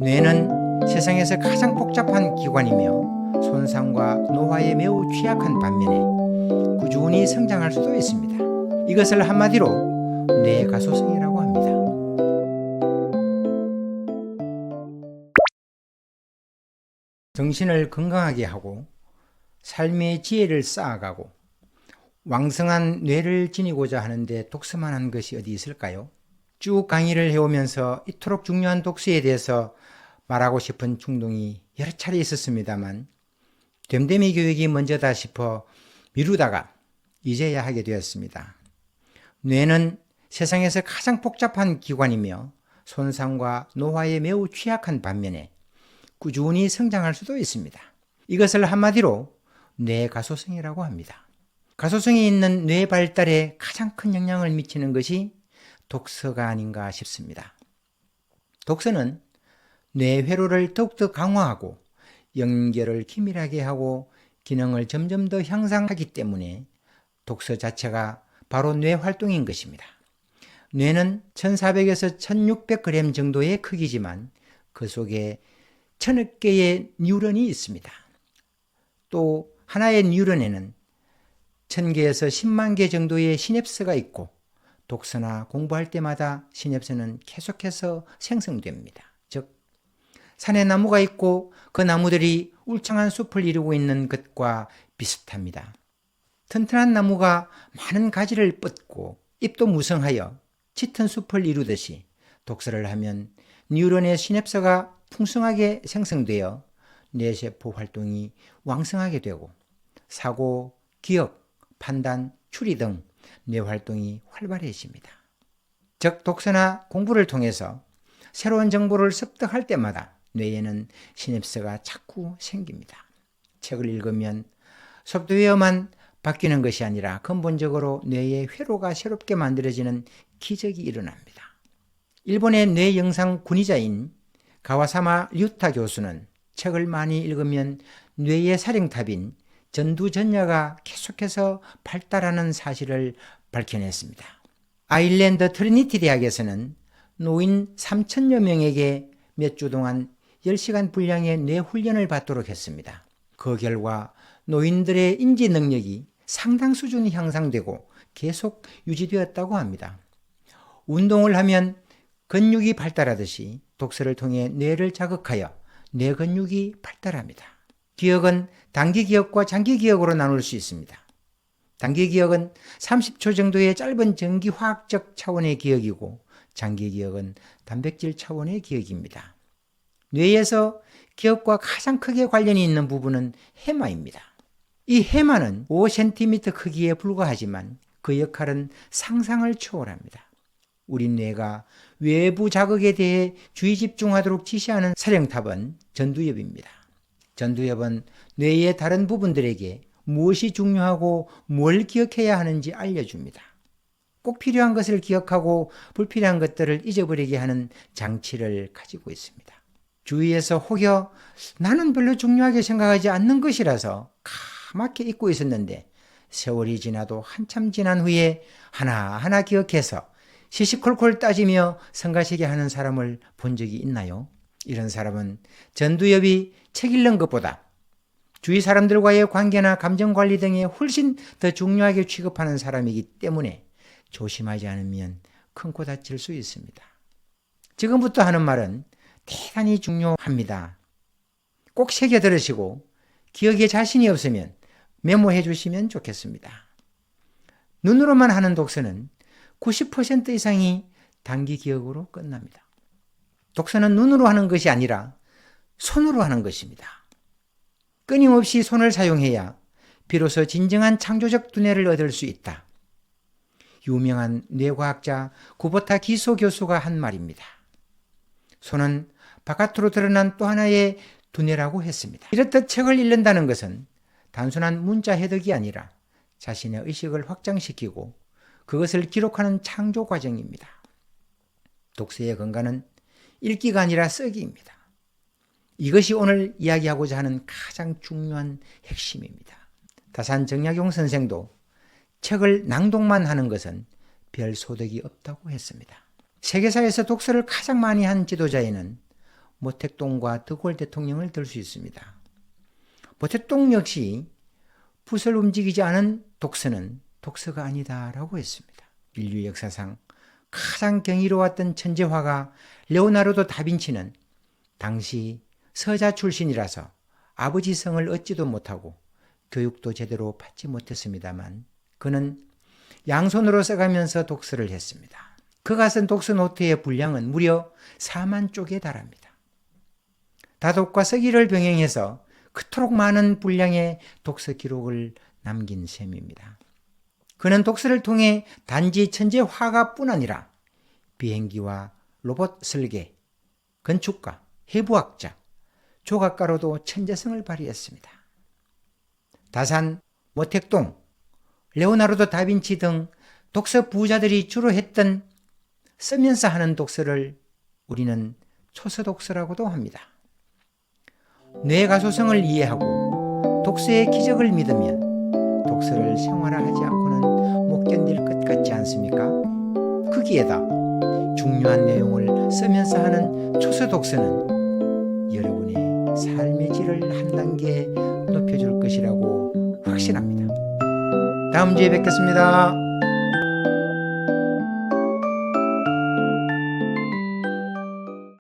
뇌는 세상에서 가장 복잡한 기관이며 손상과 노화에 매우 취약한 반면에 꾸준히 성장할 수도 있습니다. 이것을 한마디로 뇌 가소성이라고 합니다. 정신을 건강하게 하고 삶의 지혜를 쌓아가고 왕성한 뇌를 지니고자 하는데 독서만한 것이 어디 있을까요? 쭉 강의를 해오면서 이토록 중요한 독서에 대해서 말하고 싶은 충동이 여러 차례 있었습니다만 됨됨이 교육이 먼저다 싶어 미루다가 이제야 하게 되었습니다. 뇌는 세상에서 가장 복잡한 기관이며 손상과 노화에 매우 취약한 반면에 꾸준히 성장할 수도 있습니다. 이것을 한마디로 뇌 가소성이라고 합니다. 가소성이 있는 뇌 발달에 가장 큰 영향을 미치는 것이 독서가 아닌가 싶습니다. 독서는 뇌 회로를 더욱더 강화하고 연결을 긴밀하게 하고 기능을 점점 더 향상하기 때문에 독서 자체가 바로 뇌 활동인 것입니다. 뇌는 1400에서 1600g 정도의 크기지만 그 속에 1000여 개의 뉴런이 있습니다. 또 하나의 뉴런에는 1000개에서 10만 개 정도의 시냅스가 있고 독서나 공부할 때마다 시냅스는 계속해서 생성됩니다. 즉 산에 나무가 있고 그 나무들이 울창한 숲을 이루고 있는 것과 비슷합니다. 튼튼한 나무가 많은 가지를 뻗고 잎도 무성하여 짙은 숲을 이루듯이 독서를 하면 뉴런의 시냅스가 풍성하게 생성되어 뇌세포 활동이 왕성하게 되고 사고, 기억, 판단, 추리 등 뇌 활동이 활발해집니다. 즉 독서나 공부를 통해서 새로운 정보를 습득할 때마다 뇌에는 시냅스가 자꾸 생깁니다. 책을 읽으면 소프트웨어만 바뀌는 것이 아니라 근본적으로 뇌의 회로가 새롭게 만들어지는 기적이 일어납니다. 일본의 뇌 영상 군의자인 가와사마 류타 교수는 책을 많이 읽으면 뇌의 사령탑인 전두전야가 계속해서 발달하는 사실을 밝혀냈습니다. 아일랜드 트리니티 대학에서는 노인 3천여 명에게 몇 주 동안 10시간 분량의 뇌 훈련을 받도록 했습니다. 그 결과 노인들의 인지 능력이 상당 수준 향상되고 계속 유지되었다고 합니다. 운동을 하면 근육이 발달하듯이 독서를 통해 뇌를 자극하여 뇌 근육이 발달합니다. 기억은 단기 기억과 장기 기억으로 나눌 수 있습니다. 단기 기억은 30초 정도의 짧은 전기화학적 차원의 기억이고 장기 기억은 단백질 차원의 기억입니다. 뇌에서 기억과 가장 크게 관련이 있는 부분은 해마입니다. 이 해마는 5cm 크기에 불과하지만 그 역할은 상상을 초월합니다. 우리 뇌가 외부 자극에 대해 주의 집중하도록 지시하는 사령탑은 전두엽입니다. 전두엽은 뇌의 다른 부분들에게 무엇이 중요하고 뭘 기억해야 하는지 알려줍니다. 꼭 필요한 것을 기억하고 불필요한 것들을 잊어버리게 하는 장치를 가지고 있습니다. 주위에서 혹여 나는 별로 중요하게 생각하지 않는 것이라서 까맣게 잊고 있었는데 세월이 지나도 한참 지난 후에 하나하나 기억해서 시시콜콜 따지며 성가시게 하는 사람을 본 적이 있나요? 이런 사람은 전두엽이 책 읽는 것보다 주위 사람들과의 관계나 감정관리 등에 훨씬 더 중요하게 취급하는 사람이기 때문에 조심하지 않으면 큰 코 다칠 수 있습니다. 지금부터 하는 말은 대단히 중요합니다. 꼭 새겨 들으시고 기억에 자신이 없으면 메모해 주시면 좋겠습니다. 눈으로만 하는 독서는 90% 이상이 단기 기억으로 끝납니다. 독서는 눈으로 하는 것이 아니라 손으로 하는 것입니다. 끊임없이 손을 사용해야 비로소 진정한 창조적 두뇌를 얻을 수 있다. 유명한 뇌과학자 구보타 기소 교수가 한 말입니다. 손은 바깥으로 드러난 또 하나의 두뇌라고 했습니다. 이렇듯 책을 읽는다는 것은 단순한 문자 해독이 아니라 자신의 의식을 확장시키고 그것을 기록하는 창조 과정입니다. 독서의 건강은 읽기가 아니라 쓰기입니다. 이것이 오늘 이야기하고자 하는 가장 중요한 핵심입니다. 다산 정약용 선생도 책을 낭독만 하는 것은 별 소득이 없다고 했습니다. 세계사에서 독서를 가장 많이 한 지도자에는 모택동과 드골 대통령을 들 수 있습니다. 모택동 역시 붓을 움직이지 않은 독서는 독서가 아니다라고 했습니다. 인류 역사상 가장 경이로웠던 천재화가 레오나르도 다빈치는 당시 서자 출신이라서 아버지 성을 얻지도 못하고 교육도 제대로 받지 못했습니다만 그는 양손으로 써가면서 독서를 했습니다. 그가 쓴 독서 노트의 분량은 무려 4만 쪽에 달합니다. 다독과 서기를 병행해서 그토록 많은 분량의 독서 기록을 남긴 셈입니다. 그는 독서를 통해 단지 천재 화가뿐 아니라 비행기와 로봇 설계, 건축가, 해부학자, 조각가로도 천재성을 발휘했습니다. 다산, 모택동, 레오나르도 다빈치 등 독서 부자들이 주로 했던 쓰면서 하는 독서를 우리는 초서 독서라고도 합니다. 뇌 가소성을 이해하고 독서의 기적을 믿으면 독서를 생활화하지 않고는 못 견딜 것 같지 않습니까? 거기에다 중요한 내용을 쓰면서 하는 초서 독서는 여러분의 삶의 질을 한 단계 높여줄 것이라고 확신합니다. 다음 주에 뵙겠습니다.